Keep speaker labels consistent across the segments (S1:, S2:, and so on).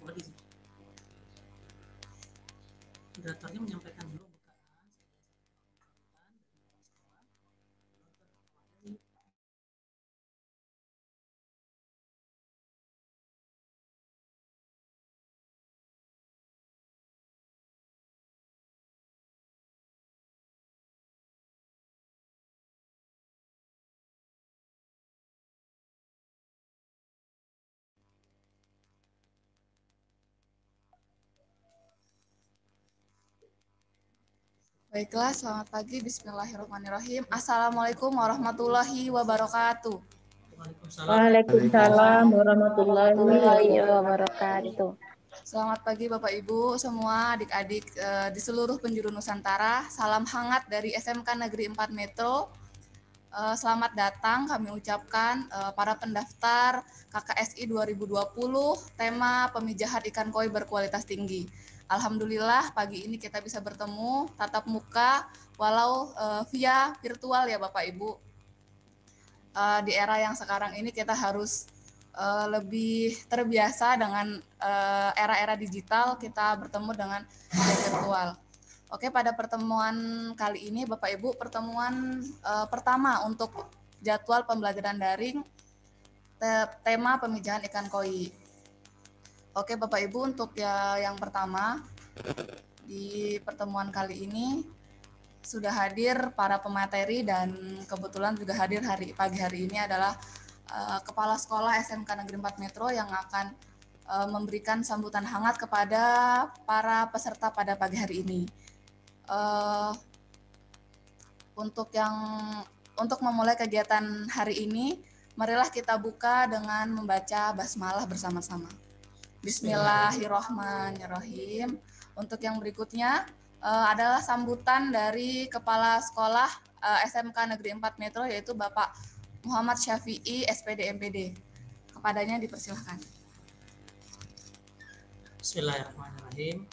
S1: Moderatornya menyampaikan dulu bukaan.
S2: Baiklah, selamat pagi. Bismillahirrahmanirrahim. Assalamualaikum warahmatullahi wabarakatuh.
S3: Waalaikumsalam warahmatullahi wabarakatuh.
S2: Selamat pagi Bapak Ibu semua, adik-adik di seluruh penjuru Nusantara. Salam hangat dari SMK Negeri 4 Metro. Selamat datang kami ucapkan para pendaftar KKSI 2020 tema pemijahan ikan koi berkualitas tinggi. Alhamdulillah pagi ini kita bisa bertemu tatap muka walau via virtual ya Bapak Ibu. Di era yang sekarang ini kita harus lebih terbiasa dengan era-era digital, kita bertemu dengan virtual. Oke, pada pertemuan kali ini Bapak Ibu, pertemuan pertama untuk jadwal pembelajaran daring tema pemijahan ikan koi. Oke Bapak Ibu, untuk yang pertama di pertemuan kali ini sudah hadir para pemateri dan kebetulan juga hadir pagi hari ini adalah Kepala Sekolah SMK Negeri 4 Metro yang akan memberikan sambutan hangat kepada para peserta pada pagi hari ini. Untuk memulai kegiatan hari ini, marilah kita buka dengan membaca basmalah bersama-sama. Bismillahirrahmanirrahim. Untuk yang berikutnya adalah sambutan dari Kepala Sekolah SMK Negeri 4 Metro yaitu Bapak Muhammad Syafi'i SPD MPD. Kepadanya dipersilahkan.
S1: Bismillahirrahmanirrahim.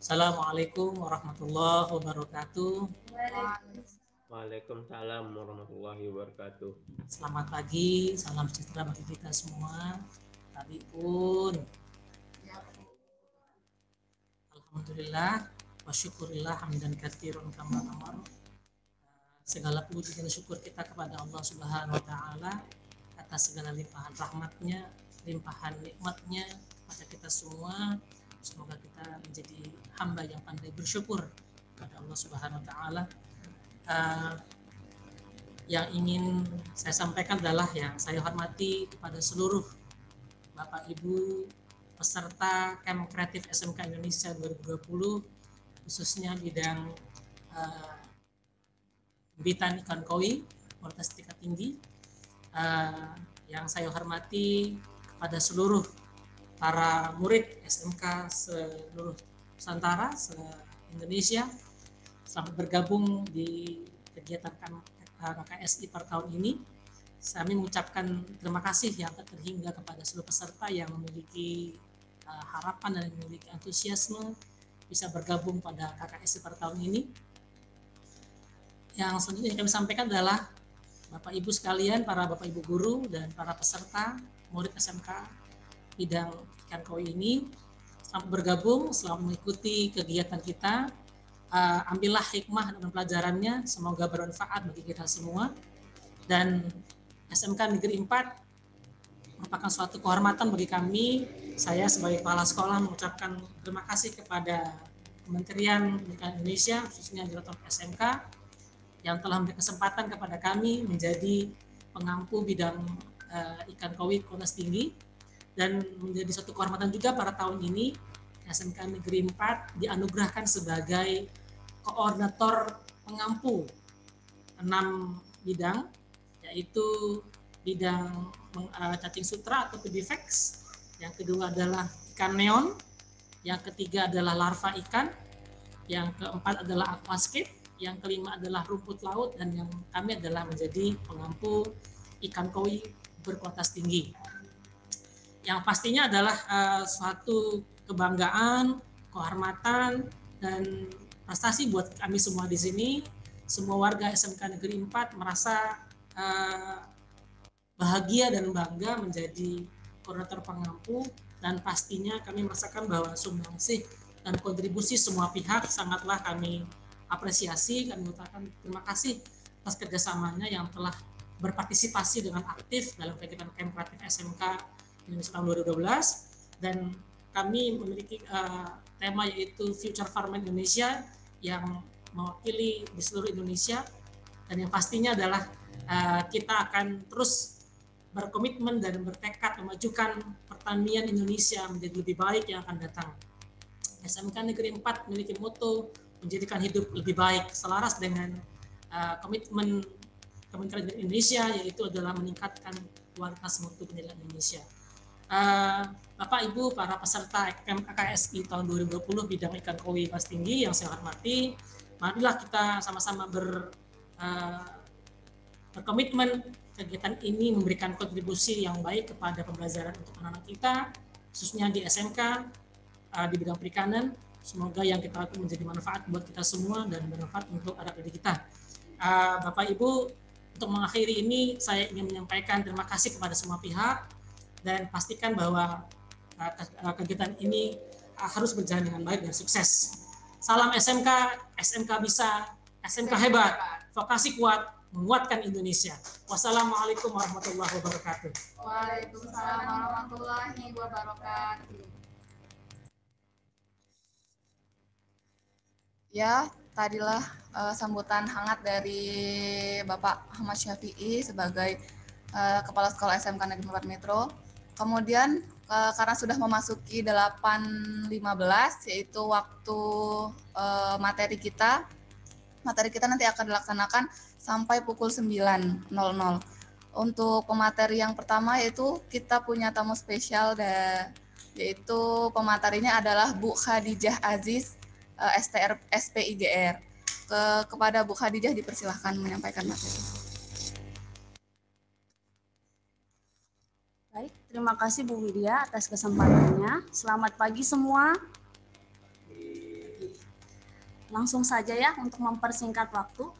S1: Assalamualaikum warahmatullahi wabarakatuh.
S4: Waalaikumsalam warahmatullahi wabarakatuh.
S1: Selamat pagi, salam sejahtera bagi kita semua. Tadi pun alhamdulillah wa syukurillah hamdan katsiran kama amar. Segala puji dan syukur kita kepada Allah Subhanahu wa taala atas segala limpahan rahmatnya, limpahan nikmatnya pada kita semua. Semoga kita menjadi hamba yang pandai bersyukur kepada Allah Subhanahu wa taala. Yang ingin saya sampaikan adalah yang saya hormati kepada seluruh Bapak Ibu peserta Camp Kreatif SMK Indonesia 2020, khususnya bidang pembibitan ikan koi kualitas tingkat tinggi. Yang saya hormati kepada seluruh para murid SMK seluruh Nusantara, se-Indonesia, selamat bergabung di kegiatan KKSI per tahun ini. Kami mengucapkan terima kasih yang tak terhingga kepada seluruh peserta yang memiliki harapan dan memiliki antusiasme bisa bergabung pada KKSI per tahun ini. Yang selanjutnya kami sampaikan adalah Bapak Ibu sekalian, para Bapak Ibu guru dan para peserta murid SMK bidang ikan koi ini, selamat bergabung, selamat mengikuti kegiatan kita. Ambillah hikmah dan pelajarannya, semoga bermanfaat bagi kita semua. Dan SMK Negeri 4 merupakan suatu kehormatan bagi kami. Saya sebagai kepala sekolah mengucapkan terima kasih kepada Kementerian Pendidikan Indonesia, khususnya Direktur SMK, yang telah memberi kesempatan kepada kami menjadi pengampu bidang ikan koi kualitas tinggi. Dan menjadi suatu kehormatan juga pada tahun ini SMK Negeri 4 dianugerahkan sebagai koordinator pengampu 6 bidang, yaitu bidang cacing sutra atau pedifex, yang kedua adalah ikan neon, yang ketiga adalah larva ikan, yang keempat adalah aquascape, yang kelima adalah rumput laut, dan yang kami adalah menjadi pengampu ikan koi berkualitas tinggi. Yang pastinya adalah suatu kebanggaan, kehormatan, dan prestasi buat kami semua di sini. Semua warga SMK Negeri 4 merasa bahagia dan bangga menjadi koordinator pengampu dan pastinya kami merasakan bahwa sumbangsih dan kontribusi semua pihak sangatlah kami apresiasi. Kami ucapkan terima kasih atas kerjasamanya yang telah berpartisipasi dengan aktif dalam kegiatan Camp Kreatif SMK Indonesia tahun 2012, dan kami memiliki tema yaitu Future Farmer Indonesia yang mewakili di seluruh Indonesia, dan yang pastinya adalah kita akan terus berkomitmen dan bertekad memajukan pertanian Indonesia menjadi lebih baik yang akan datang. SMK Negeri 4 memiliki moto menjadikan hidup lebih baik, selaras dengan komitmen Kementerian Indonesia, yaitu adalah meningkatkan kualitas mutu pendidikan Indonesia. Bapak Ibu para peserta KKSI tahun 2020 bidang ikan koi kelas tinggi yang saya hormati, marilah kita sama-sama berkomitmen kegiatan ini memberikan kontribusi yang baik kepada pembelajaran untuk anak-anak kita, khususnya di SMK di bidang perikanan. Semoga yang kita lakukan menjadi manfaat buat kita semua dan bermanfaat untuk anak didik kita. Bapak Ibu, untuk mengakhiri ini saya ingin menyampaikan terima kasih kepada semua pihak dan pastikan bahwa kegiatan ini harus berjalan dengan baik dan sukses. Salam SMK, SMK bisa, SMK hebat, vokasi kuat, menguatkan Indonesia. Wassalamualaikum warahmatullahi wabarakatuh.
S2: Waalaikumsalam warahmatullahi wabarakatuh. Ya, tadilah sambutan hangat dari Bapak Ahmad Syafi'i sebagai Kepala Sekolah SMK Negeri 4 Metro. Kemudian karena sudah memasuki 8.15 yaitu waktu materi kita nanti akan dilaksanakan sampai pukul 9.00. Untuk pemateri yang pertama yaitu kita punya tamu spesial yaitu pematerinya adalah Bu Khadijah Aziz, STR SPIGR. Kepada Bu Khadijah dipersilahkan menyampaikan materi.
S5: Baik, terima kasih Bu Widya atas kesempatannya. Selamat pagi semua. Langsung saja ya untuk mempersingkat waktu.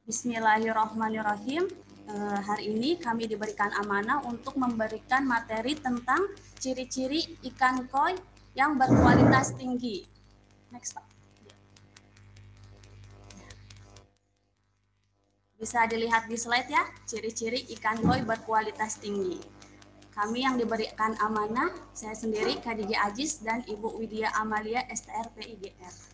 S5: Bismillahirrahmanirrahim. Hari ini kami diberikan amanah untuk memberikan materi tentang ciri-ciri ikan koi yang berkualitas tinggi. Next, Pak. Bisa dilihat di slide ya, ciri-ciri ikan koi berkualitas tinggi. Kami yang diberikan amanah, saya sendiri Khadijah Aziz dan Ibu Widya Amalia STR PIGR.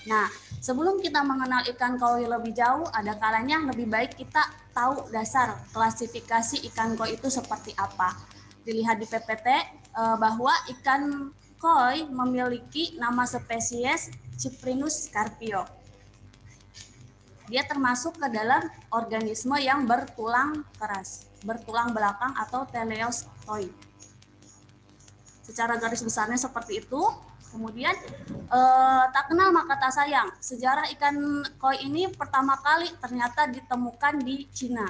S5: Nah, sebelum kita mengenal ikan koi lebih jauh, ada kalanya lebih baik kita tahu dasar klasifikasi ikan koi itu seperti apa. Dilihat di PPT bahwa ikan koi memiliki nama spesies Cyprinus carpio. Dia termasuk ke dalam organisme yang bertulang keras, bertulang belakang atau teleostoid. Secara garis besarnya seperti itu. Kemudian tak kenal maka tak sayang. Sejarah ikan koi ini pertama kali ternyata ditemukan di Cina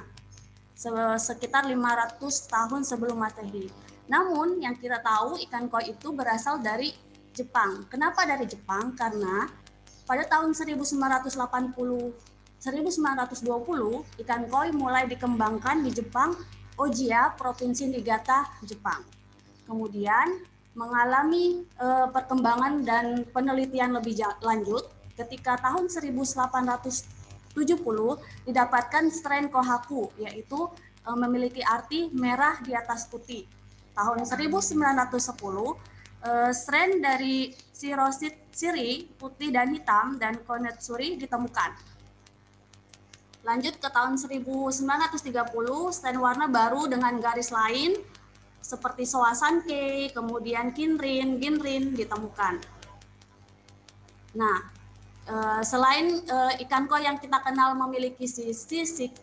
S5: sekitar 500 tahun sebelum Masehi. Namun yang kita tahu ikan koi itu berasal dari Jepang. Kenapa dari Jepang? Karena pada tahun 1920 ikan koi mulai dikembangkan di Jepang, Ojia, Provinsi Niigata, Jepang. Kemudian mengalami perkembangan dan penelitian lebih lanjut ketika tahun 1870 didapatkan strain Kohaku, yaitu memiliki arti merah di atas putih. Tahun 1910 strain dari Sirosit siri putih dan hitam dan Konetsuri ditemukan. Lanjut ke tahun 1930 strain warna baru dengan garis lain seperti Soasanke, kemudian Ginrin ditemukan. Nah, selain ikan koi yang kita kenal memiliki sisik,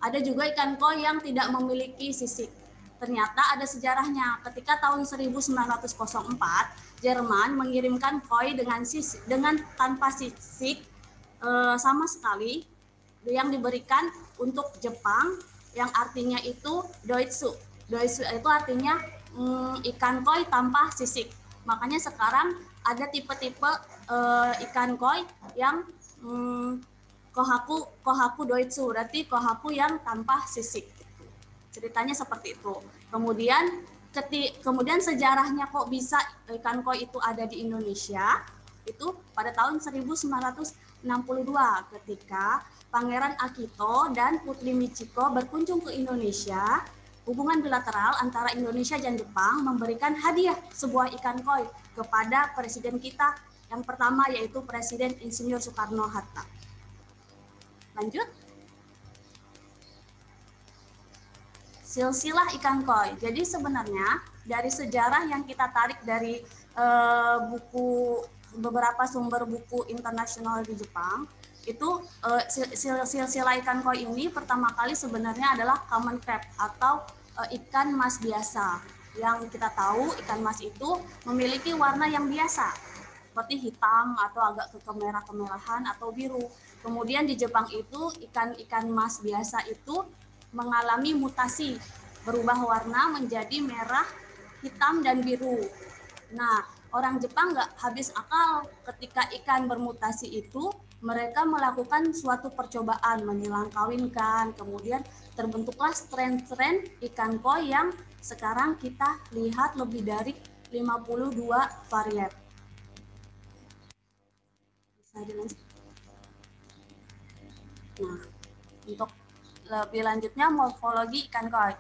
S5: ada juga ikan koi yang tidak memiliki sisik. Ternyata ada sejarahnya. Ketika tahun 1904, Jerman mengirimkan koi dengan tanpa sisik sama sekali yang diberikan untuk Jepang, yang artinya itu Doitsu. Doitsu itu artinya ikan koi tanpa sisik. Makanya sekarang ada tipe-tipe ikan koi yang kohaku doitsu, berarti kohaku yang tanpa sisik. Ceritanya seperti itu. Kemudian sejarahnya kok bisa ikan koi itu ada di Indonesia, itu pada tahun 1962 ketika Pangeran Akito dan Putri Michiko berkunjung ke Indonesia. Hubungan bilateral antara Indonesia dan Jepang memberikan hadiah sebuah ikan koi kepada presiden kita yang pertama, yaitu Presiden Insinyur Soekarno-Hatta. Lanjut. Silsilah ikan koi. Jadi sebenarnya dari sejarah yang kita tarik dari beberapa sumber buku internasional di Jepang, itu silsilah ikan koi ini pertama kali sebenarnya adalah common crab atau ikan mas biasa. Yang kita tahu ikan mas itu memiliki warna yang biasa, seperti hitam atau agak kemerah-kemerahan atau biru. Kemudian di Jepang itu ikan mas biasa itu mengalami mutasi, berubah warna menjadi merah, hitam, dan biru. Nah, orang Jepang nggak habis akal ketika ikan bermutasi itu, mereka melakukan suatu percobaan menjelang kawinkan, kemudian terbentuklah strain-strain ikan koi yang sekarang kita lihat lebih dari 52 varian. Bisa dilanjut. Nah, untuk lebih lanjutnya morfologi ikan koi.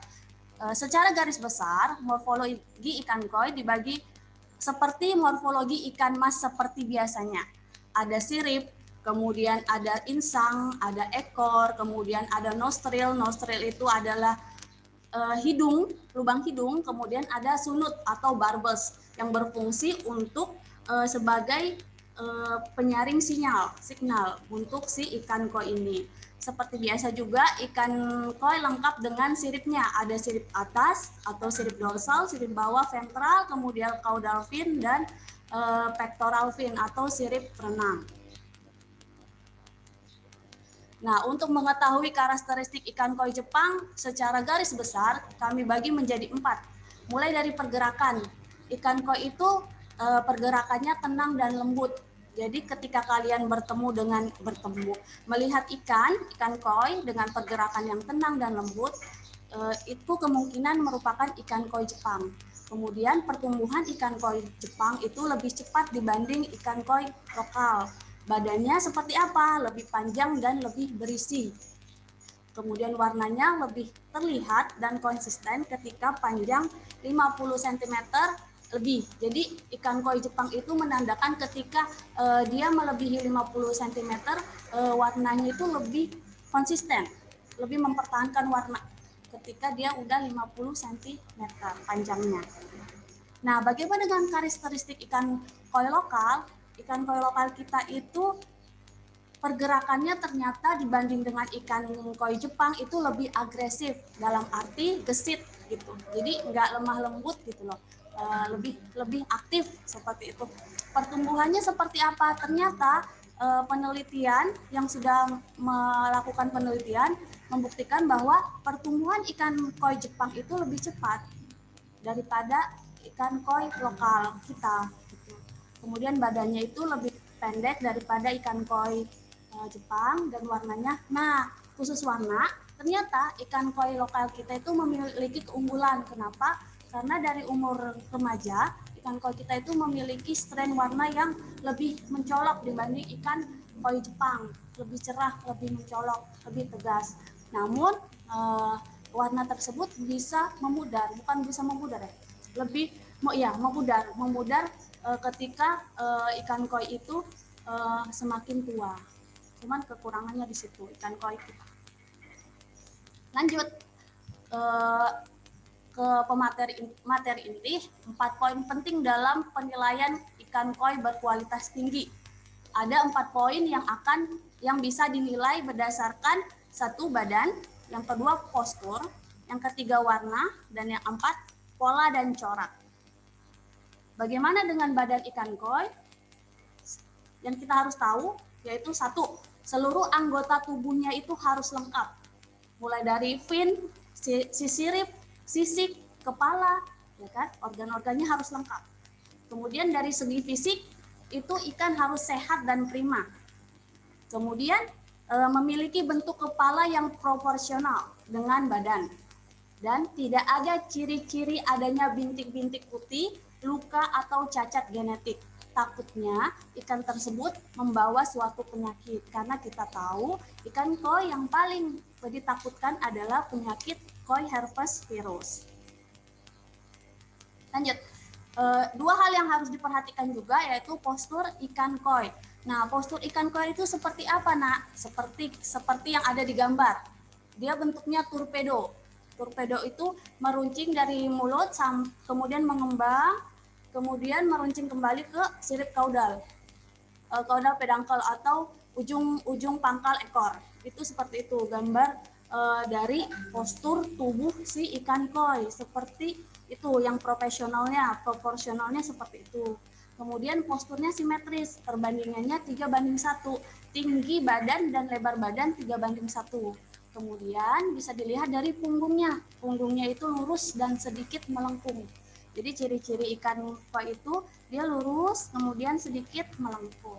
S5: Secara garis besar, morfologi ikan koi dibagi seperti morfologi ikan mas seperti biasanya. Ada sirip, kemudian ada insang, ada ekor, kemudian ada nostril. Nostril itu adalah hidung, lubang hidung, kemudian ada sunut atau barbels yang berfungsi untuk sebagai penyaring signal untuk si ikan koi ini. Seperti biasa juga ikan koi lengkap dengan siripnya. Ada sirip atas atau sirip dorsal, sirip bawah ventral, kemudian caudal fin dan pectoral fin atau sirip renang. Nah, untuk mengetahui karakteristik ikan koi Jepang secara garis besar kami bagi menjadi 4. Mulai dari pergerakan. Ikan koi itu pergerakannya tenang dan lembut. Jadi ketika kalian melihat ikan koi dengan pergerakan yang tenang dan lembut, itu kemungkinan merupakan ikan koi Jepang. Kemudian pertumbuhan ikan koi Jepang itu lebih cepat dibanding ikan koi lokal. Badannya seperti apa? Lebih panjang dan lebih berisi. Kemudian warnanya lebih terlihat dan konsisten ketika panjang 50 cm lebih. Jadi ikan koi Jepang itu menandakan ketika dia melebihi 50 cm, warnanya itu lebih konsisten, lebih mempertahankan warna ketika dia udah 50 cm panjangnya. Nah, bagaimana dengan karakteristik ikan koi lokal? Ikan koi lokal kita itu pergerakannya ternyata dibanding dengan ikan koi Jepang itu lebih agresif, dalam arti gesit gitu. Jadi nggak lemah lembut gitu loh. Lebih aktif seperti itu. Pertumbuhannya seperti apa? Ternyata penelitian yang sudah melakukan penelitian membuktikan bahwa pertumbuhan ikan koi Jepang itu lebih cepat daripada ikan koi lokal kita. Gitu. Kemudian badannya itu lebih pendek daripada ikan koi Jepang dan warnanya. Nah, khusus warna, ternyata ikan koi lokal kita itu memiliki keunggulan. Kenapa? Karena dari umur remaja, ikan koi kita itu memiliki strain warna yang lebih mencolok dibanding ikan koi Jepang. Lebih cerah, lebih mencolok, lebih tegas. Namun, warna tersebut bisa memudar, bukan bisa memudar ya, memudar ketika ikan koi itu semakin tua. Cuman kekurangannya di situ ikan koi kita. Lanjut ke materi inti, 4 poin penting dalam penilaian ikan koi berkualitas tinggi. Ada 4 poin yang bisa dinilai berdasarkan 1 badan, yang kedua postur, yang ketiga warna, dan yang 4 pola dan corak. Bagaimana dengan badan ikan koi? Yang kita harus tahu yaitu 1, seluruh anggota tubuhnya itu harus lengkap. Mulai dari fin, sisirip, sisik, kepala, ya kan? Organ-organnya harus lengkap. Kemudian dari segi fisik itu ikan harus sehat dan prima. Kemudian memiliki bentuk kepala yang proporsional dengan badan. Dan tidak ada ciri-ciri adanya bintik-bintik putih, luka atau cacat genetik. Takutnya ikan tersebut membawa suatu penyakit, karena kita tahu ikan koi yang paling ditakutkan adalah penyakit koi herpes virus. Lanjut, dua hal yang harus diperhatikan juga yaitu postur ikan koi. Nah, postur ikan koi itu seperti apa, Nak? Seperti yang ada di gambar. Dia bentuknya torpedo. Torpedo itu meruncing dari mulut, kemudian mengembang, kemudian meruncing kembali ke sirip kaudal, kaudal pedangkal atau ujung pangkal ekor. Itu seperti itu gambar dari postur tubuh si ikan koi. Seperti itu yang proporsionalnya seperti itu. Kemudian posturnya simetris, perbandingannya 3:1, tinggi badan dan lebar badan 3:1. Kemudian bisa dilihat dari punggungnya. Punggungnya itu lurus dan sedikit melengkung. Jadi ciri-ciri ikan koi itu dia lurus, kemudian sedikit melengkung.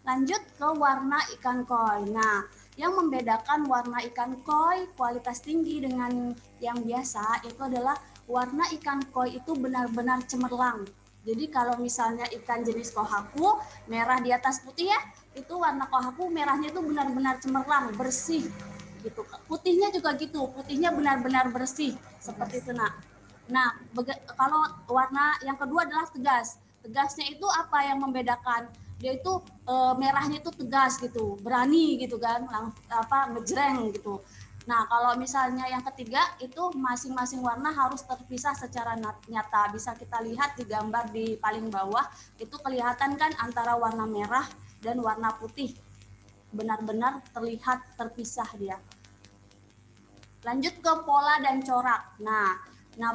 S5: Lanjut ke warna ikan koi. Nah, yang membedakan warna ikan koi kualitas tinggi dengan yang biasa itu adalah warna ikan koi itu benar-benar cemerlang. Jadi kalau misalnya ikan jenis kohaku merah di atas putih ya, itu warna kohaku merahnya itu benar-benar cemerlang, bersih gitu. Putihnya juga gitu, putihnya benar-benar bersih seperti itu, Nak. Nah, kalau warna yang kedua adalah tegas. Tegasnya itu apa yang membedakan? Dia itu merahnya itu tegas gitu, berani gitu kan, ngejreng gitu. Nah, kalau misalnya yang ketiga itu masing-masing warna harus terpisah secara nyata. Bisa kita lihat di gambar di paling bawah, itu kelihatan kan antara warna merah dan warna putih. Benar-benar terlihat terpisah dia. Lanjut ke pola dan corak. Nah,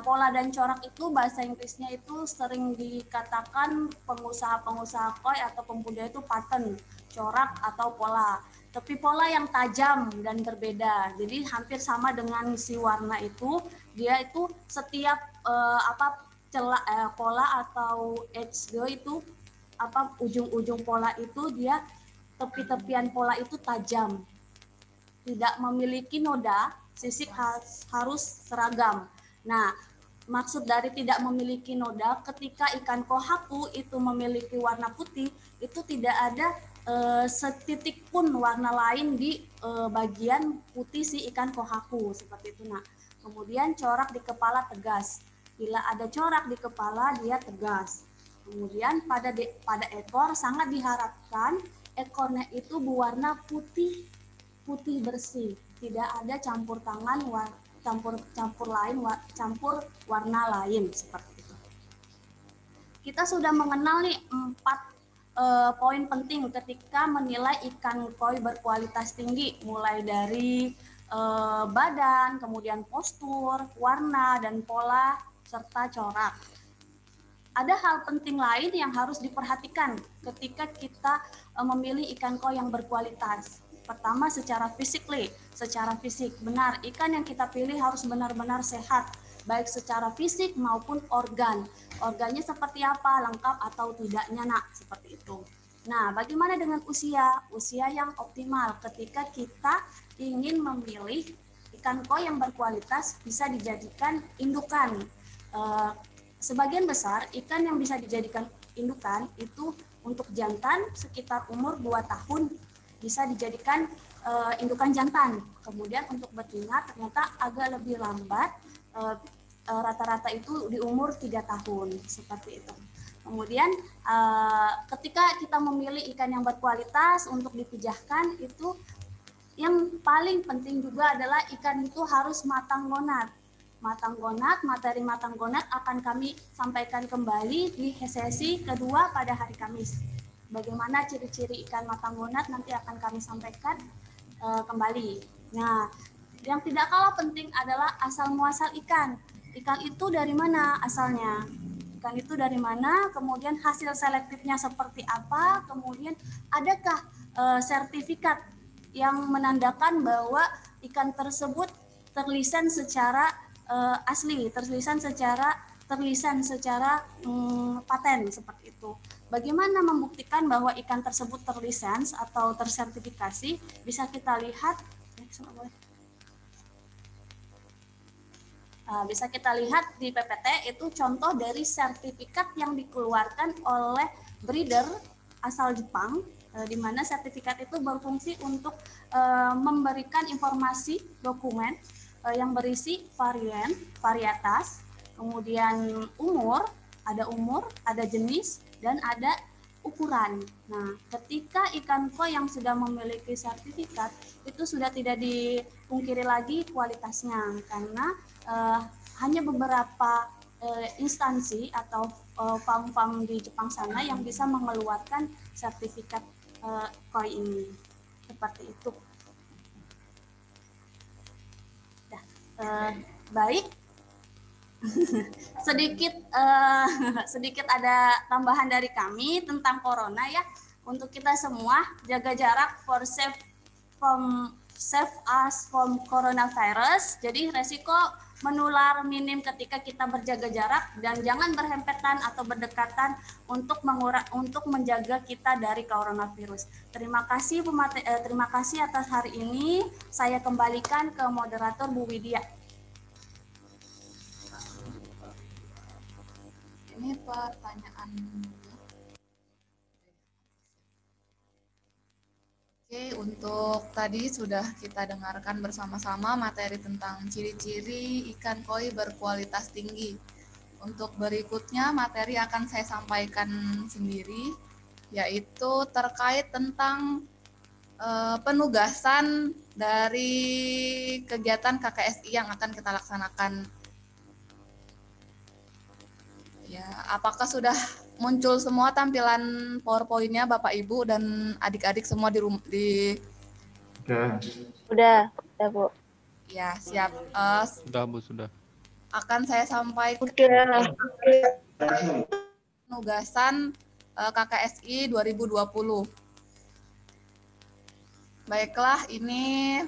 S5: pola dan corak itu bahasa Inggrisnya itu sering dikatakan pengusaha-pengusaha koi atau pembudidaya itu pattern, corak atau pola. Tapi pola yang tajam dan berbeda. Jadi hampir sama dengan si warna itu, dia itu setiap pola atau edge itu ujung-ujung pola itu dia tepi-tepian pola itu tajam. Tidak memiliki noda, sisik harus seragam. Nah, maksud dari tidak memiliki noda, ketika ikan kohaku itu memiliki warna putih, itu tidak ada setitik pun warna lain di bagian putih si ikan kohaku, seperti itu. Nah, kemudian corak di kepala tegas. Bila ada corak di kepala, dia tegas. Kemudian pada ekor sangat diharapkan ekornya itu berwarna putih bersih, tidak ada campur tangan campur warna lain seperti itu. Kita sudah mengenal nih 4 poin penting ketika menilai ikan koi berkualitas tinggi, mulai dari badan, kemudian postur, warna dan pola serta corak. Ada hal penting lain yang harus diperhatikan ketika kita memilih ikan koi yang berkualitas. Pertama, secara fisik, benar ikan yang kita pilih harus benar-benar sehat, baik secara fisik maupun organ. Organnya seperti apa, lengkap atau tidaknya, Nak, seperti itu. Nah, bagaimana dengan usia? Usia yang optimal ketika kita ingin memilih ikan koi yang berkualitas bisa dijadikan indukan. Sebagian besar ikan yang bisa dijadikan indukan itu untuk jantan sekitar umur 2 tahun bisa dijadikan indukan jantan. Kemudian untuk betina ternyata agak lebih lambat, rata-rata itu di umur 3 tahun, seperti itu. Kemudian ketika kita memilih ikan yang berkualitas untuk dipijahkan, itu yang paling penting juga adalah ikan itu harus matang gonat. Materi matang gonat akan kami sampaikan kembali di sesi kedua pada hari Kamis. Bagaimana ciri-ciri ikan matang gonat nanti akan kami sampaikan kembali. Nah, yang tidak kalah penting adalah asal muasal ikan. Ikan itu dari mana asalnya? Ikan itu dari mana? Kemudian hasil selektifnya seperti apa? Kemudian adakah sertifikat yang menandakan bahwa ikan tersebut terlisan secara asli, terlisan secara paten seperti itu. Bagaimana membuktikan bahwa ikan tersebut terlisens atau tersertifikasi? Bisa kita lihat, bisa kita lihat di PPT itu contoh dari sertifikat yang dikeluarkan oleh breeder asal Jepang, di mana sertifikat itu berfungsi untuk memberikan informasi dokumen yang berisi varian, varietas, kemudian umur, ada jenis, dan ada ukuran. Nah, ketika ikan koi yang sudah memiliki sertifikat itu sudah tidak dipungkiri lagi kualitasnya, karena hanya beberapa instansi atau farm-farm di Jepang sana yang bisa mengeluarkan sertifikat koi ini. Seperti itu. Baik. sedikit ada tambahan dari kami tentang corona ya. Untuk kita semua jaga jarak for save us from coronavirus. Jadi resiko menular minim ketika kita berjaga jarak dan jangan berhempetan atau berdekatan untuk menjaga kita dari coronavirus. Terima kasih atas hari ini. Saya kembalikan ke moderator Bu Widya.
S2: Ini pertanyaan. Oke, untuk tadi sudah kita dengarkan bersama-sama materi tentang ciri-ciri ikan koi berkualitas tinggi. Untuk berikutnya materi akan saya sampaikan sendiri, yaitu terkait tentang penugasan dari kegiatan KKSI yang akan kita laksanakan. Ya, apakah sudah muncul semua tampilan PowerPoint-nya Bapak Ibu dan adik-adik semua di
S3: Udah Bu.
S2: Ya, siap.
S6: Sudah Bu, sudah.
S2: Akan saya sampaikan
S3: Udah.
S2: penugasan KKSI 2020. Baiklah, ini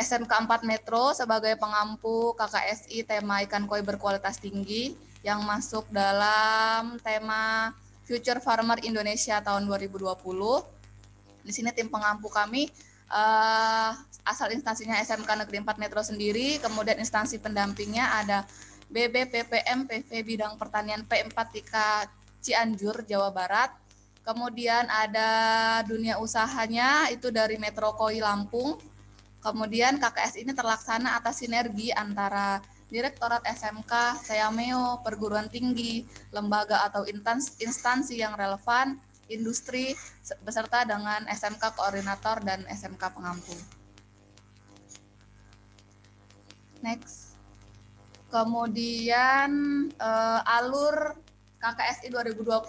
S2: SMK 4 Metro sebagai pengampu KKSI tema ikan koi berkualitas tinggi yang masuk dalam tema Future Farmer Indonesia tahun 2020. Di sini tim pengampu kami asal instansinya SMK Negeri 4 Metro sendiri, kemudian instansi pendampingnya ada BBPPM PV Bidang Pertanian P4 Tika Cianjur, Jawa Barat. Kemudian ada dunia usahanya itu dari Metro Koi Lampung. Kemudian KKS ini terlaksana atas sinergi antara Direktorat SMK, Seameo, perguruan tinggi, lembaga atau instansi yang relevan, industri, beserta dengan SMK koordinator dan SMK pengampu. Next. Kemudian alur KKSI 2020,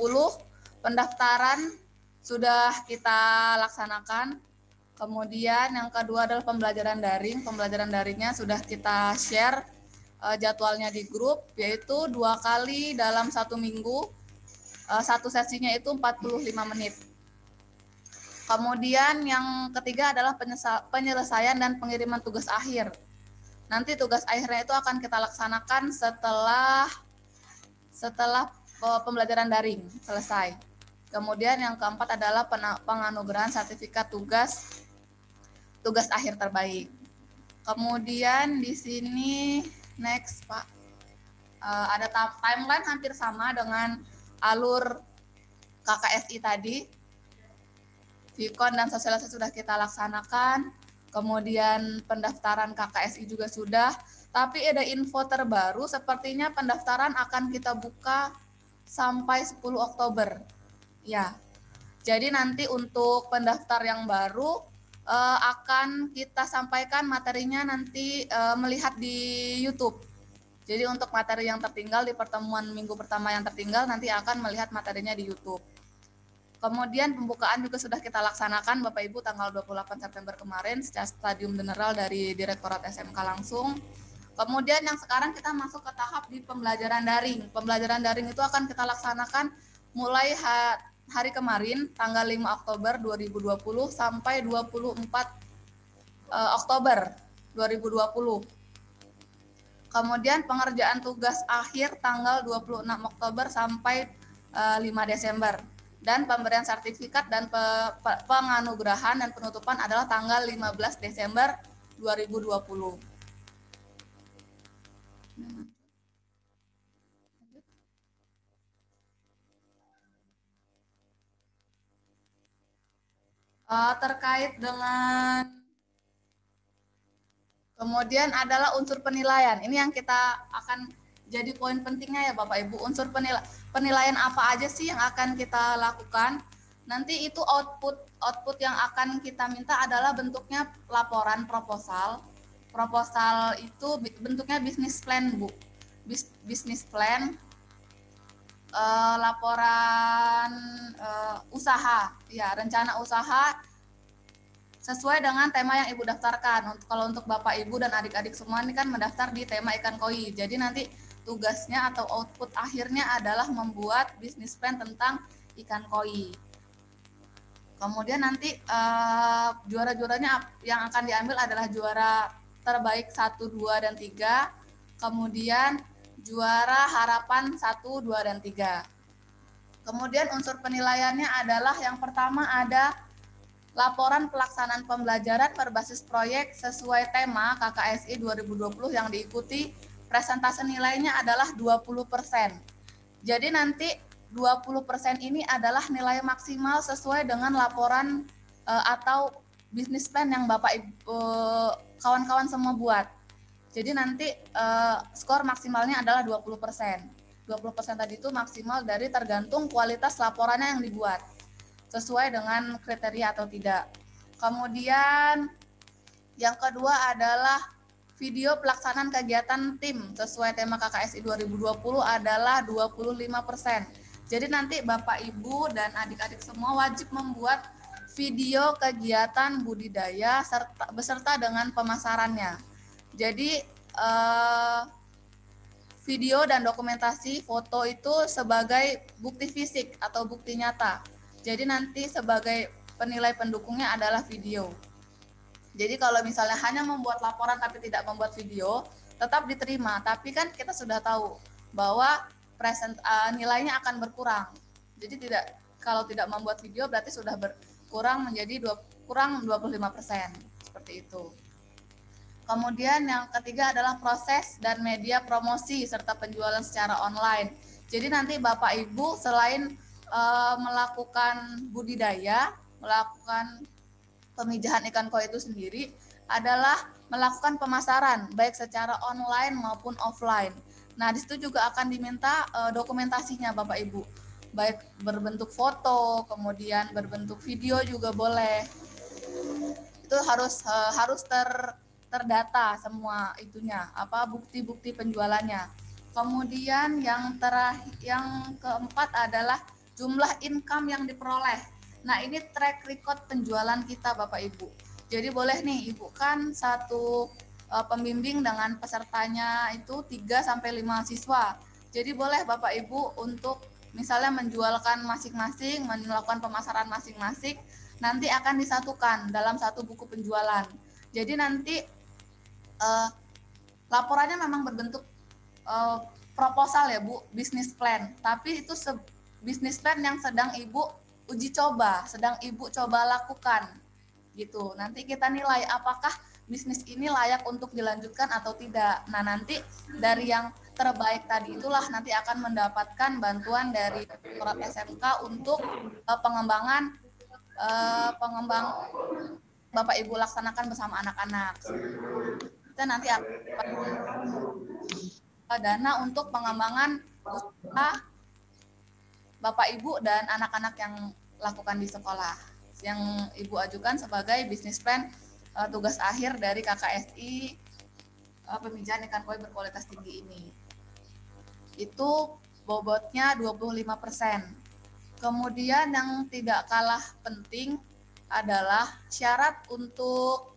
S2: pendaftaran sudah kita laksanakan. Kemudian yang kedua adalah pembelajaran daring. Pembelajaran daringnya sudah kita share jadwalnya di grup, yaitu 2 kali dalam 1 minggu. Satu sesinya itu 45 menit. Kemudian yang ketiga adalah penyelesaian dan pengiriman tugas akhir. Nanti tugas akhirnya itu akan kita laksanakan setelah pembelajaran daring selesai. Kemudian yang keempat adalah penganugerahan sertifikat tugas akhir terbaik. Kemudian di sini next Pak, ada timeline hampir sama dengan alur KKSI tadi. Vkon dan sosialisasi sudah kita laksanakan. Kemudian pendaftaran KKSI juga sudah. Tapi ada info terbaru, sepertinya pendaftaran akan kita buka sampai 10 Oktober. Ya. Jadi nanti untuk pendaftar yang baru akan kita sampaikan materinya nanti melihat di YouTube. Jadi untuk materi yang tertinggal di pertemuan minggu pertama yang tertinggal nanti akan melihat materinya di YouTube. Kemudian pembukaan juga sudah kita laksanakan Bapak Ibu tanggal 28 September kemarin secara stadium general dari Direktorat SMK langsung. Kemudian yang sekarang kita masuk ke tahap di pembelajaran daring. Pembelajaran daring itu akan kita laksanakan mulai hari kemarin tanggal 5 Oktober 2020 sampai 24 Oktober 2020. Kemudian pengerjaan tugas akhir tanggal 26 Oktober sampai 5 Desember. Dan pemberian sertifikat dan penganugerahan dan penutupan adalah tanggal 15 Desember 2020. Terkait dengan kemudian adalah unsur penilaian. Ini yang kita akan jadi poin pentingnya ya Bapak Ibu. Unsur penilaian apa aja sih yang akan kita lakukan? Nanti itu output yang akan kita minta adalah bentuknya laporan proposal. Proposal itu bentuknya business plan, Bu. Business plan, laporan usaha, ya rencana usaha sesuai dengan tema yang Ibu daftarkan. Kalau untuk Bapak Ibu dan adik-adik semua ini kan mendaftar di tema ikan koi. Jadi nanti tugasnya atau output akhirnya adalah membuat business plan tentang ikan koi. Kemudian nanti juara-juaranya yang akan diambil adalah juara terbaik 1, 2, dan 3. Kemudian juara harapan 1, 2, dan 3. Kemudian unsur penilaiannya adalah yang pertama ada laporan pelaksanaan pembelajaran berbasis proyek sesuai tema KKSI 2020 yang diikuti. Presentase nilainya adalah 20%. Jadi nanti 20% ini adalah nilai maksimal sesuai dengan laporan atau bisnis plan yang Bapak Ibu kawan-kawan semua buat. Jadi nanti skor maksimalnya adalah 20%. 20% tadi itu maksimal dari tergantung kualitas laporannya yang dibuat, sesuai dengan kriteria atau tidak. Kemudian yang kedua adalah video pelaksanaan kegiatan tim sesuai tema KKSI 2020 adalah 25%. Jadi nanti Bapak Ibu dan adik-adik semua wajib membuat video kegiatan budidaya beserta dengan pemasarannya. Jadi video dan dokumentasi foto itu sebagai bukti fisik atau bukti nyata. Jadi nanti sebagai penilai pendukungnya adalah video. Jadi kalau misalnya hanya membuat laporan tapi tidak membuat video, tetap diterima. Tapi kan kita sudah tahu bahwa nilainya akan berkurang. Jadi kalau tidak membuat video berarti sudah berkurang menjadi kurang 25%. Seperti itu. Kemudian yang ketiga adalah proses dan media promosi serta penjualan secara online. Jadi nanti Bapak Ibu selain melakukan budidaya, melakukan pemijahan ikan koi itu sendiri, adalah melakukan pemasaran baik secara online maupun offline. Nah, di situ juga akan diminta dokumentasinya Bapak Ibu, baik berbentuk foto, kemudian berbentuk video juga boleh. Itu harus terdata semua itunya, bukti-bukti penjualannya. Kemudian yang keempat adalah jumlah income yang diperoleh. Nah, ini track record penjualan kita Bapak Ibu. Jadi boleh nih Ibu kan satu pembimbing dengan pesertanya itu 3 sampai 5 siswa. Jadi boleh Bapak Ibu untuk misalnya menjualkan masing-masing, melakukan pemasaran masing-masing, nanti akan disatukan dalam satu buku penjualan. Jadi nanti laporannya memang berbentuk proposal ya Bu, bisnis plan. Tapi itu bisnis plan yang sedang Ibu uji coba, sedang Ibu coba lakukan gitu. Nanti kita nilai apakah bisnis ini layak untuk dilanjutkan atau tidak. Nah, nanti dari yang terbaik tadi itulah nanti akan mendapatkan bantuan dari Direktorat SMK untuk pengembangan Bapak Ibu laksanakan bersama anak-anak. Kita nanti akan dana untuk pengembangan usaha Bapak Ibu dan anak-anak yang lakukan di sekolah, yang Ibu ajukan sebagai bisnis plan tugas akhir dari KKSI pemijahan ikan koi berkualitas tinggi ini. Itu bobotnya 25%. Kemudian yang tidak kalah penting adalah syarat untuk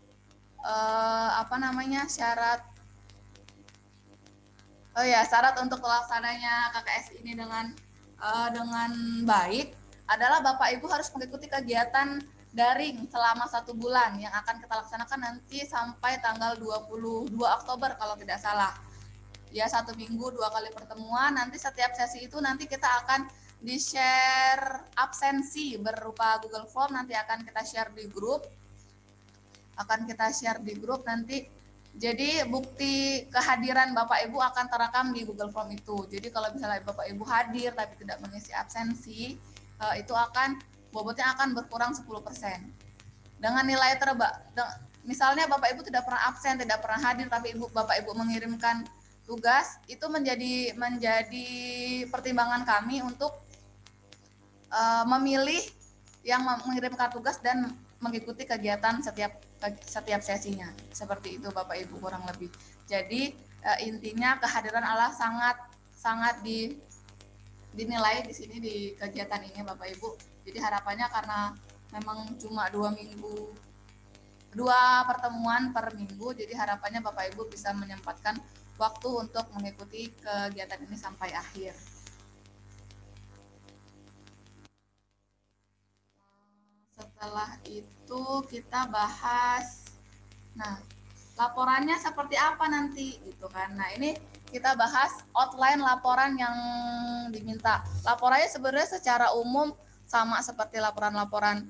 S2: syarat untuk pelaksananya KKSI ini dengan baik adalah Bapak Ibu harus mengikuti kegiatan daring selama 1 bulan yang akan kita laksanakan nanti sampai tanggal 22 Oktober kalau tidak salah. Ya, 1 minggu 2 kali pertemuan. Nanti setiap sesi itu nanti kita akan di-share absensi berupa Google Form, nanti akan kita share di grup. Nanti. Jadi bukti kehadiran Bapak Ibu akan terekam di Google Form itu. Jadi kalau misalnya Bapak Ibu hadir tapi tidak mengisi absensi, itu bobotnya akan berkurang 10%. Dengan nilai misalnya Bapak Ibu tidak pernah absen, tidak pernah hadir, tapi Bapak Ibu mengirimkan tugas, itu menjadi pertimbangan kami untuk memilih yang mengirimkan tugas dan mengikuti kegiatan setiap sesinya. Seperti itu Bapak Ibu kurang lebih. Jadi intinya kehadiran Allah sangat dinilai di sini di kegiatan ini Bapak Ibu. Jadi harapannya karena memang cuma 2 pertemuan per minggu, jadi harapannya Bapak Ibu bisa menyempatkan waktu untuk mengikuti kegiatan ini sampai akhir. Setelah itu kita bahas, nah laporannya seperti apa nanti gitu kan. Nah ini kita bahas outline laporan yang diminta. Laporannya sebenarnya secara umum sama seperti laporan-laporan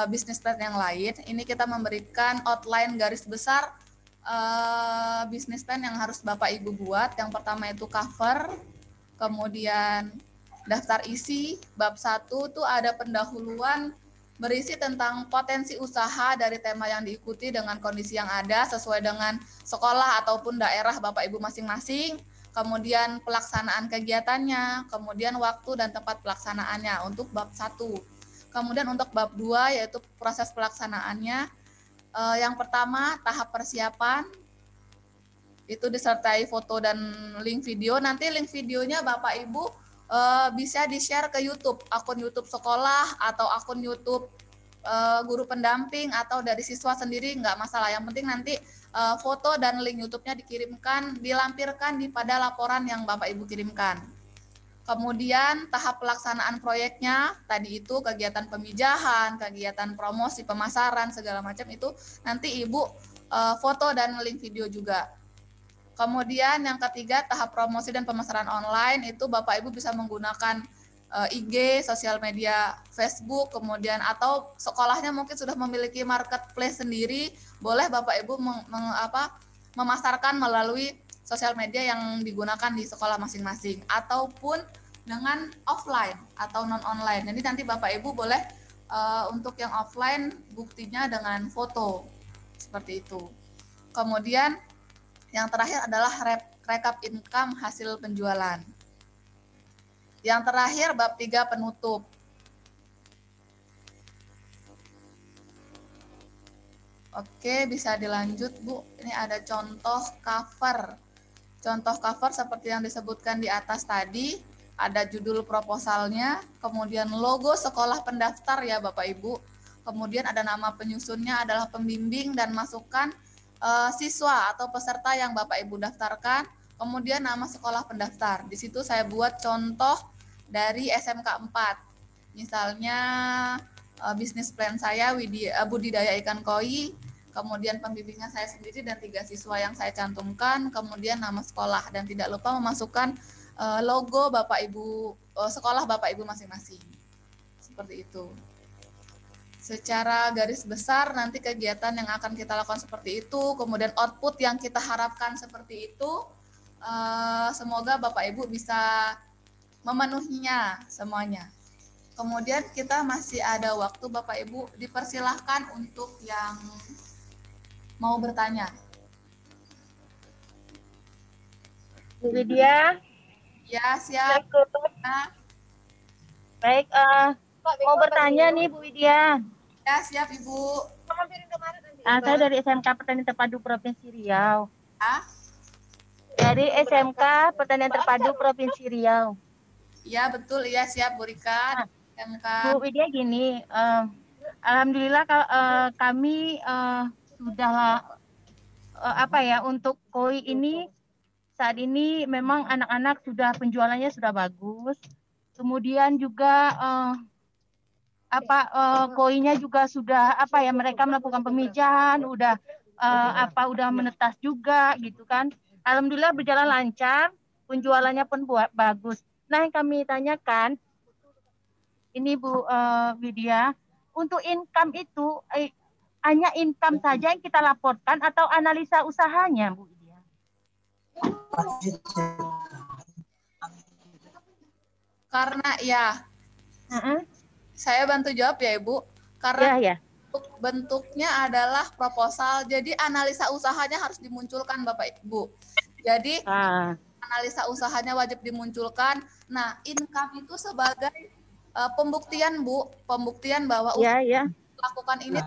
S2: bisnis plan yang lain. Ini kita memberikan outline garis besar bisnis plan yang harus Bapak Ibu buat. Yang pertama itu cover, kemudian daftar isi, bab 1 itu ada pendahuluan berisi tentang potensi usaha dari tema yang diikuti dengan kondisi yang ada sesuai dengan sekolah ataupun daerah Bapak Ibu masing-masing, kemudian pelaksanaan kegiatannya, kemudian waktu dan tempat pelaksanaannya untuk bab 1. Kemudian untuk bab 2 yaitu proses pelaksanaannya, yang pertama tahap persiapan, itu disertai foto dan link video. Nanti link videonya Bapak Ibu bisa di-share ke YouTube, akun YouTube sekolah atau akun YouTube guru pendamping atau dari siswa sendiri, nggak masalah. Yang penting nanti foto dan link YouTube-nya dilampirkan pada laporan yang Bapak Ibu kirimkan. Kemudian tahap pelaksanaan proyeknya, tadi itu kegiatan pemijahan, kegiatan promosi, pemasaran, segala macam itu nanti Ibu foto dan link video juga. Kemudian yang ketiga, tahap promosi dan pemasaran online itu Bapak Ibu bisa menggunakan IG, sosial media Facebook, kemudian atau sekolahnya mungkin sudah memiliki marketplace sendiri, boleh Bapak Ibu memasarkan melalui sosial media yang digunakan di sekolah masing-masing, ataupun dengan offline atau non-online. Jadi nanti Bapak Ibu boleh untuk yang offline buktinya dengan foto, seperti itu. Kemudian yang terakhir adalah rekap income hasil penjualan. Yang terakhir bab 3 penutup. Oke, bisa dilanjut Bu. Ini ada contoh cover. Contoh cover seperti yang disebutkan di atas tadi, ada judul proposalnya, kemudian logo sekolah pendaftar ya Bapak Ibu. Kemudian ada nama penyusunnya adalah pembimbing dan masukan siswa atau peserta yang Bapak Ibu daftarkan, kemudian nama sekolah pendaftar. Di situ saya buat contoh dari SMK 4. Misalnya bisnis plan saya budidaya ikan koi, kemudian pembimbingnya saya sendiri dan 3 siswa yang saya cantumkan, kemudian nama sekolah, dan tidak lupa memasukkan logo Bapak Ibu, sekolah Bapak Ibu masing-masing. Seperti itu. Secara garis besar nanti kegiatan yang akan kita lakukan seperti itu, kemudian output yang kita harapkan seperti itu, semoga Bapak Ibu bisa memenuhinya semuanya. Kemudian kita masih ada waktu, Bapak Ibu dipersilahkan untuk yang mau bertanya.
S3: Bu Widya.
S2: Ya, siap.
S3: Baik, mau bertanya nih Bu Widya.
S2: Ya, siap Ibu.
S3: Saya dari SMK Pertanian Terpadu Provinsi Riau.
S2: Ah?
S3: Dari SMK Pertanian Terpadu Provinsi Riau.
S2: Iya, betul. Iya, siap Bu Rika. SMK.
S3: Bu Widya gini, alhamdulillah kami sudah untuk koi ini saat ini memang anak-anak sudah penjualannya sudah bagus. Kemudian juga koinnya juga sudah mereka melakukan pemijahan, udah menetas juga gitu kan. Alhamdulillah berjalan lancar, penjualannya pun bagus. Nah, yang kami tanyakan ini Bu Widya, untuk income itu hanya income saja yang kita laporkan atau analisa usahanya Bu Widya?
S2: Karena ya, saya bantu jawab ya Ibu. Karena
S3: Ya.
S2: bentuknya adalah proposal, jadi analisa usahanya harus dimunculkan Bapak Ibu. Jadi analisa usahanya wajib dimunculkan. Nah, income itu sebagai pembuktian Bu, pembuktian bahwa usaha lakukan ini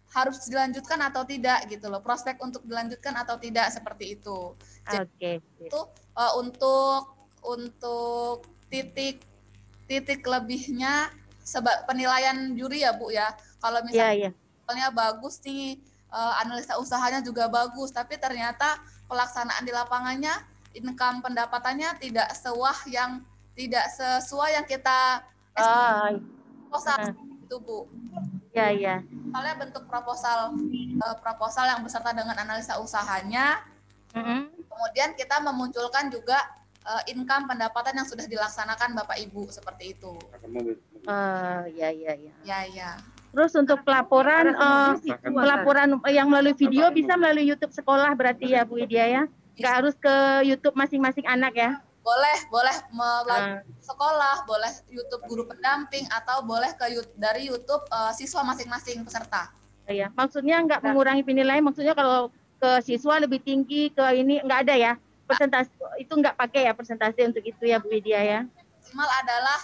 S2: harus dilanjutkan atau tidak gitu loh, prospek untuk dilanjutkan atau tidak seperti itu. Jadi itu untuk titik lebihnya penilaian juri ya Bu ya. Kalau misalnya bagus nih, analisa usahanya juga bagus, tapi ternyata pelaksanaan di lapangannya, income pendapatannya tidak sesuai yang kita proposal itu Bu.
S3: Ya.
S2: Soalnya bentuk proposal yang beserta dengan analisa usahanya, kemudian kita memunculkan juga income pendapatan yang sudah dilaksanakan Bapak Ibu seperti itu. Ya.
S3: Terus untuk pelaporan yang melalui video bisa melalui YouTube sekolah berarti ya Bu Widya ya? Nggak harus ke YouTube masing-masing anak ya?
S2: Boleh melalui sekolah, boleh YouTube guru pendamping, atau boleh dari YouTube siswa masing-masing peserta.
S3: Iya, maksudnya nggak mengurangi penilaian, maksudnya kalau ke siswa lebih tinggi, ke ini nggak ada ya? Persentase itu nggak pakai ya persentase untuk itu ya Bu Widya ya?
S2: Maksimal adalah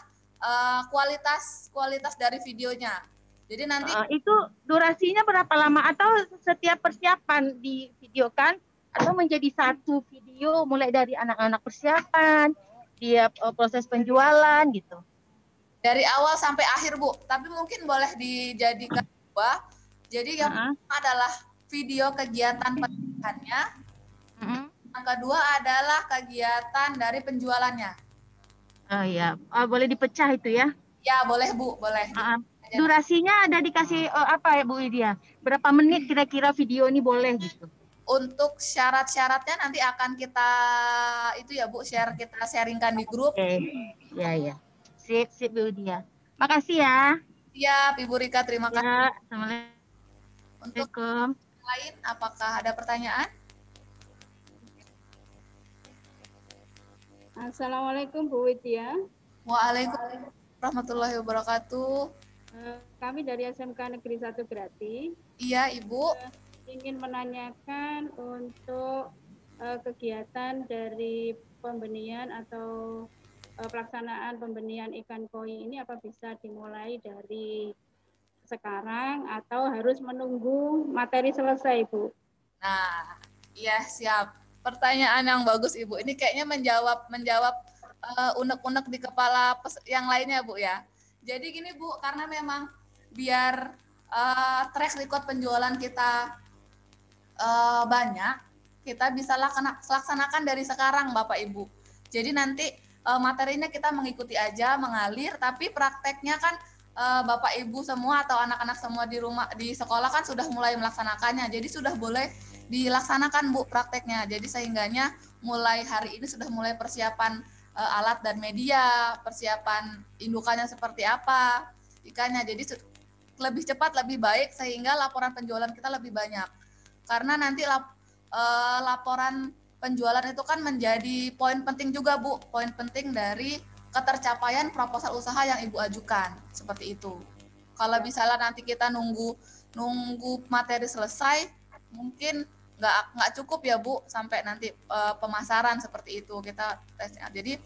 S2: kualitas dari videonya. Jadi nanti
S3: itu durasinya berapa lama atau setiap persiapan divideokan atau menjadi satu video mulai dari anak-anak persiapan, dia proses penjualan gitu?
S2: Dari awal sampai akhir Bu, tapi mungkin boleh dijadikan dua. Jadi yang pertama adalah video kegiatan penjualannya, yang kedua adalah kegiatan dari penjualannya.
S3: Boleh dipecah itu ya?
S2: Ya boleh Bu, boleh.
S3: Durasinya ada dikasih apa ya Bu Widya? Berapa menit kira-kira video ini boleh gitu?
S2: Untuk syarat-syaratnya nanti akan kita kita sharingkan di grup.
S3: Ya. Sip Bu Widya. Makasih ya.
S2: Siap Ibu Rika, terima kasih.
S3: Assalamualaikum.
S2: Untuk lain, apakah ada pertanyaan?
S6: Assalamualaikum Bu Widya.
S2: Waalaikumsalam warahmatullahi wabarakatuh.
S6: Kami dari SMK Negeri 1 Grati.
S2: Iya Ibu.
S6: Ingin menanyakan untuk kegiatan dari pembenihan atau pelaksanaan pembenihan ikan koi ini apa bisa dimulai dari sekarang atau harus menunggu materi selesai Bu?
S2: Nah, iya siap. Pertanyaan yang bagus Ibu. Ini kayaknya menjawab unek-unek di kepala yang lainnya Bu ya. Jadi gini Bu, karena memang biar track record penjualan kita banyak, kita bisa laksanakan dari sekarang Bapak Ibu. Jadi nanti materinya kita mengikuti aja, mengalir, tapi prakteknya kan Bapak Ibu semua atau anak-anak semua di sekolah kan sudah mulai melaksanakannya. Jadi sudah boleh dilaksanakan Bu prakteknya. Jadi sehingganya mulai hari ini sudah mulai persiapan alat dan media, persiapan indukannya seperti apa, ikannya. Jadi lebih cepat, lebih baik, sehingga laporan penjualan kita lebih banyak. Karena nanti laporan penjualan itu kan menjadi poin penting juga Bu, poin penting dari ketercapaian proposal usaha yang Ibu ajukan, seperti itu. Kalau misalnya nanti kita nunggu materi selesai, mungkin nggak cukup ya Bu, sampai nanti pemasaran seperti itu kita tesnya. Jadi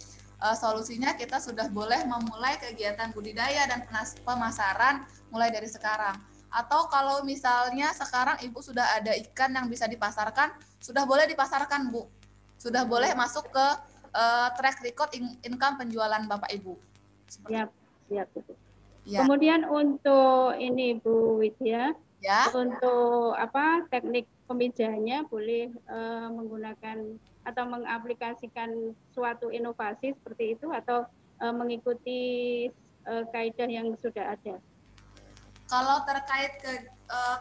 S2: solusinya kita sudah boleh memulai kegiatan budidaya dan pemasaran mulai dari sekarang. Atau kalau misalnya sekarang Ibu sudah ada ikan yang bisa dipasarkan, sudah boleh dipasarkan Bu, sudah boleh masuk ke track record income penjualan Bapak Ibu.
S6: Siap. Ya. Kemudian untuk ini Bu Widya, untuk teknik pemijahannya boleh menggunakan atau mengaplikasikan suatu inovasi seperti itu atau mengikuti kaidah yang sudah ada.
S2: Kalau terkait ke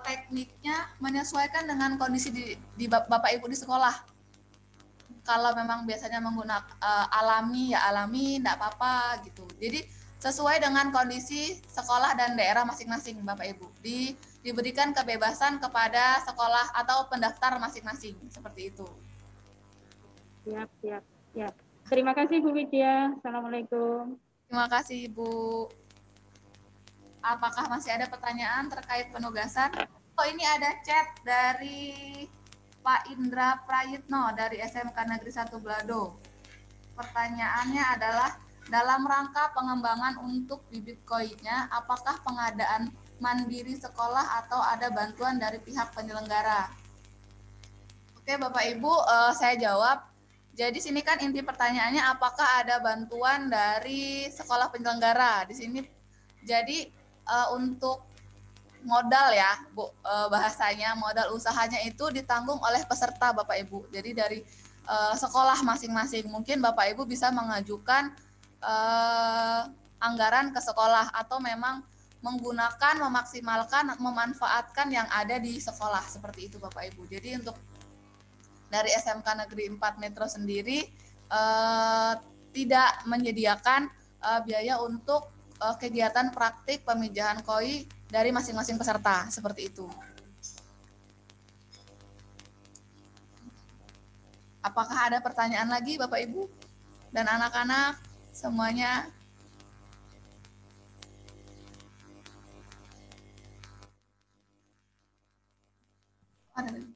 S2: tekniknya menyesuaikan dengan kondisi di Bapak Ibu di sekolah. Kalau memang biasanya menggunakan alami ya alami, enggak apa-apa gitu. Jadi sesuai dengan kondisi sekolah dan daerah masing-masing Bapak Ibu. Diberikan kebebasan kepada sekolah atau pendaftar masing-masing seperti itu.
S6: Siap, siap, siap. Terima kasih Bu Widya. Assalamualaikum.
S2: Terima kasih Ibu. Apakah masih ada pertanyaan terkait penugasan? Oh, ini ada chat dari Pak Indra Prayitno dari SMK Negeri 1 Belado. Pertanyaannya adalah, dalam rangka pengembangan untuk bibit koinya, apakah pengadaan mandiri sekolah atau ada bantuan dari pihak penyelenggara? Oke Bapak Ibu, saya jawab. Jadi sini kan inti pertanyaannya apakah ada bantuan dari sekolah penyelenggara di sini. Jadi untuk modal ya Bu, bahasanya modal usahanya itu ditanggung oleh peserta Bapak Ibu. Jadi dari sekolah masing-masing mungkin Bapak Ibu bisa mengajukan anggaran ke sekolah atau memang menggunakan, memaksimalkan, memanfaatkan yang ada di sekolah seperti itu Bapak Ibu. Jadi untuk dari SMK Negeri 4 Metro sendiri tidak menyediakan biaya untuk kegiatan praktik pemijahan koi dari masing-masing peserta seperti itu. Apakah ada pertanyaan lagi Bapak Ibu dan anak-anak semuanya? Ada lagi?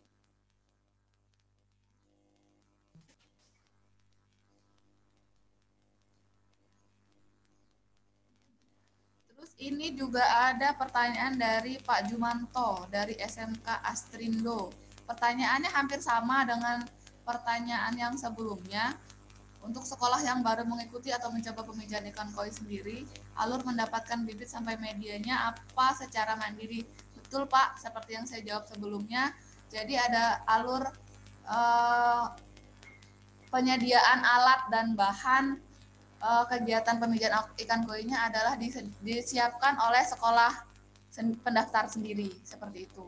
S2: Terus ini juga ada pertanyaan dari Pak Jumanto dari SMK Astrindo. Pertanyaannya hampir sama dengan pertanyaan yang sebelumnya. Untuk sekolah yang baru mengikuti atau mencoba pemijahan ikan koi sendiri, alur mendapatkan bibit sampai medianya apa secara mandiri? Betul Pak, seperti yang saya jawab sebelumnya. Jadi ada alur penyediaan alat dan bahan kegiatan pemijahan ikan koinya adalah disiapkan oleh sekolah pendaftar sendiri seperti itu.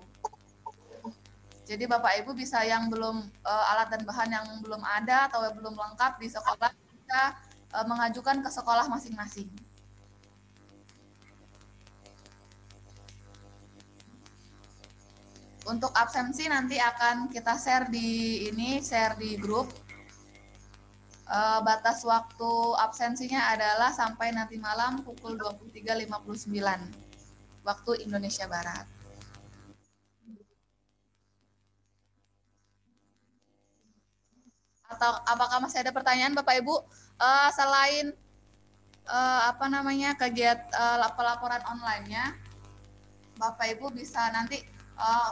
S2: Jadi Bapak Ibu bisa yang belum alat dan bahan yang belum ada atau yang belum lengkap di sekolah bisa mengajukan ke sekolah masing-masing. Untuk absensi nanti akan kita share di grup. Batas waktu absensinya adalah sampai nanti malam pukul 23.59 waktu Indonesia Barat. Atau apakah masih ada pertanyaan Bapak Ibu selain kegiatan pelaporan online-nya, Bapak Ibu bisa nanti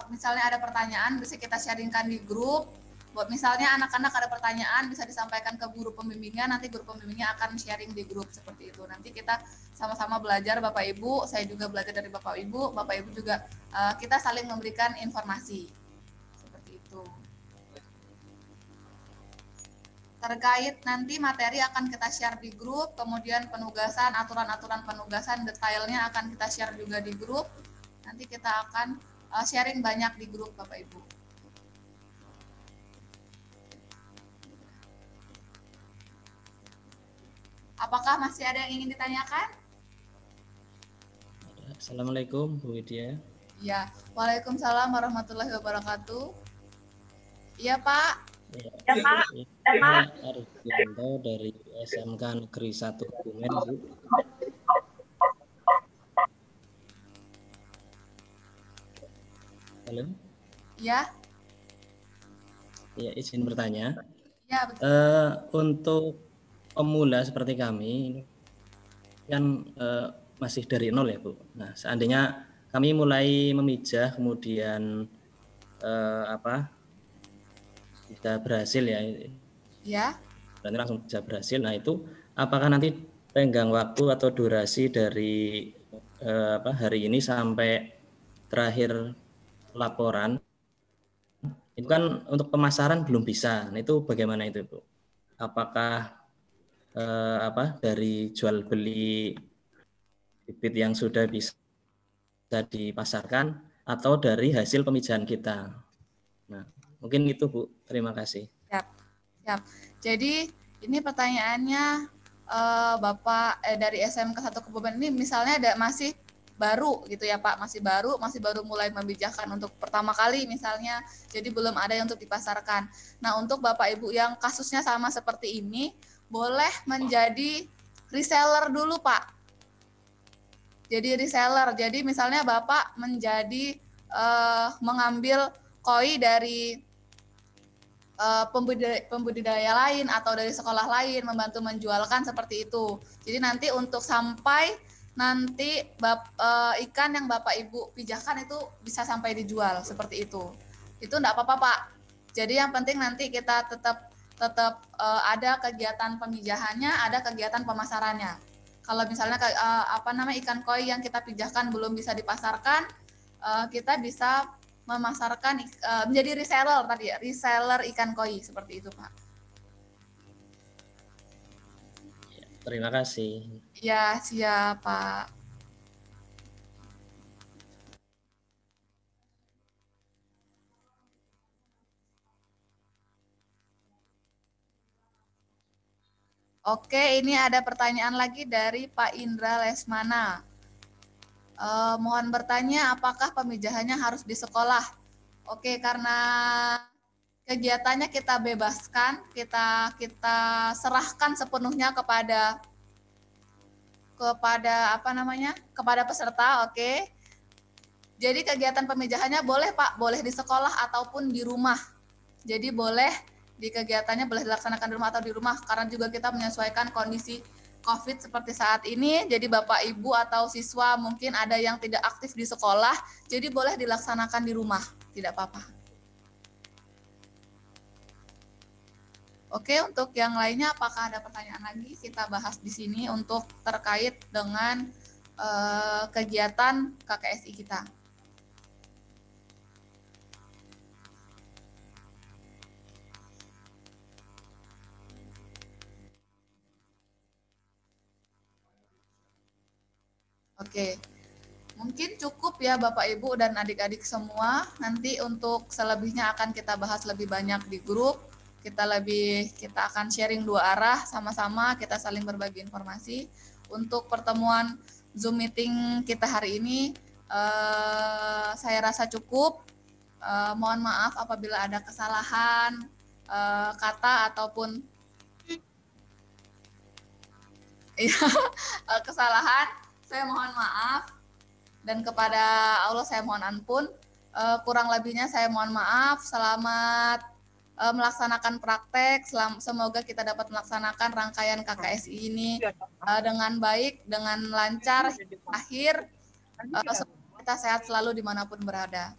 S2: misalnya ada pertanyaan bisa kita sharingkan di grup. Buat misalnya anak-anak ada pertanyaan bisa disampaikan ke guru pembimbingnya, nanti guru pembimbingnya akan sharing di grup seperti itu. Nanti kita sama-sama belajar Bapak Ibu, saya juga belajar dari Bapak Ibu juga kita saling memberikan informasi seperti itu. Terkait nanti materi akan kita share di grup, kemudian penugasan, aturan-aturan penugasan detailnya akan kita share juga di grup. Nanti kita akan sharing banyak di grup Bapak Ibu. Apakah masih ada yang ingin ditanyakan?
S7: Assalamualaikum Bu Widya.
S2: Ya, Waalaikumsalam warahmatullahi wabarakatuh. Iya Pak.
S7: Ya Pak. Saya Ardianto dari SMK Negeri 1 Kebumen Bu. Halo.
S2: Ya.
S7: Ya, izin bertanya.
S2: Ya, betul.
S7: Untuk pemula seperti kami kan masih dari nol ya Bu. Nah, seandainya kami mulai memijah kemudian bisa berhasil ya.
S2: Ya.
S7: Berarti langsung bisa berhasil. Nah, itu apakah nanti tenggang waktu atau durasi dari hari ini sampai terakhir laporan itu kan untuk pemasaran belum bisa. Nah, itu bagaimana itu Bu? Apakah dari jual beli bibit yang sudah bisa dipasarkan atau dari hasil pemijahan kita. Nah, mungkin itu Bu. Terima kasih.
S2: Siap, siap. Jadi ini pertanyaannya Bapak dari SMK 1 Kebumen ini misalnya masih baru gitu ya Pak, masih baru mulai membijakkan untuk pertama kali misalnya, jadi belum ada yang untuk dipasarkan. Nah, untuk Bapak Ibu yang kasusnya sama seperti ini, boleh menjadi reseller dulu Pak. Jadi reseller, jadi misalnya Bapak menjadi mengambil koi dari pembudidaya lain atau dari sekolah lain, membantu menjualkan seperti itu. Jadi nanti untuk sampai nanti ikan yang Bapak Ibu pijahkan itu bisa sampai dijual seperti itu. Itu enggak apa-apa Pak. Jadi yang penting nanti kita tetap ada kegiatan pemijahannya, ada kegiatan pemasarannya. Kalau misalnya ikan koi yang kita pijahkan belum bisa dipasarkan, kita bisa memasarkan menjadi reseller tadi ya, reseller ikan koi seperti itu Pak.
S7: Terima kasih.
S2: Ya, siap Pak. Oke, ini ada pertanyaan lagi dari Pak Indra Lesmana. Mohon bertanya, apakah pemijahannya harus di sekolah? Oke, karena kegiatannya kita bebaskan, kita serahkan sepenuhnya kepada kepada peserta, oke. Jadi kegiatan pemijahannya boleh Pak, boleh di sekolah ataupun di rumah. Jadi boleh di kegiatannya boleh dilaksanakan di rumah atau di rumah, karena juga kita menyesuaikan kondisi COVID seperti saat ini. Jadi Bapak Ibu atau siswa mungkin ada yang tidak aktif di sekolah, jadi boleh dilaksanakan di rumah, tidak apa-apa. Oke, untuk yang lainnya apakah ada pertanyaan lagi? Kita bahas di sini untuk terkait dengan kegiatan KKSI kita. Oke, mungkin cukup ya Bapak Ibu dan adik-adik semua. Nanti untuk selebihnya akan kita bahas lebih banyak di grup. Kita akan sharing dua arah sama-sama, kita saling berbagi informasi. Untuk pertemuan Zoom meeting kita hari ini saya rasa cukup. Mohon maaf apabila ada kesalahan kata ataupun kesalahan, saya mohon maaf, dan kepada Allah saya mohon ampun. Kurang lebihnya saya mohon maaf. Selamat melaksanakan praktek. Semoga kita dapat melaksanakan rangkaian KKSI ini dengan baik, dengan lancar, akhir. Semoga kita sehat selalu dimanapun berada.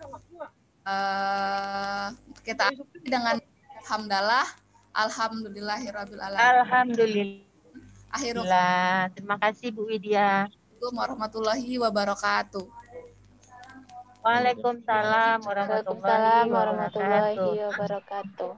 S2: Kita akhiri dengan hamdalah, alhamdulillahirabbil alamin.
S3: Alhamdulillah. Terima kasih Bu Widya.
S2: Assalamualaikum warahmatullahi wabarakatuh.
S3: Waalaikumsalam warahmatullahi wabarakatuh.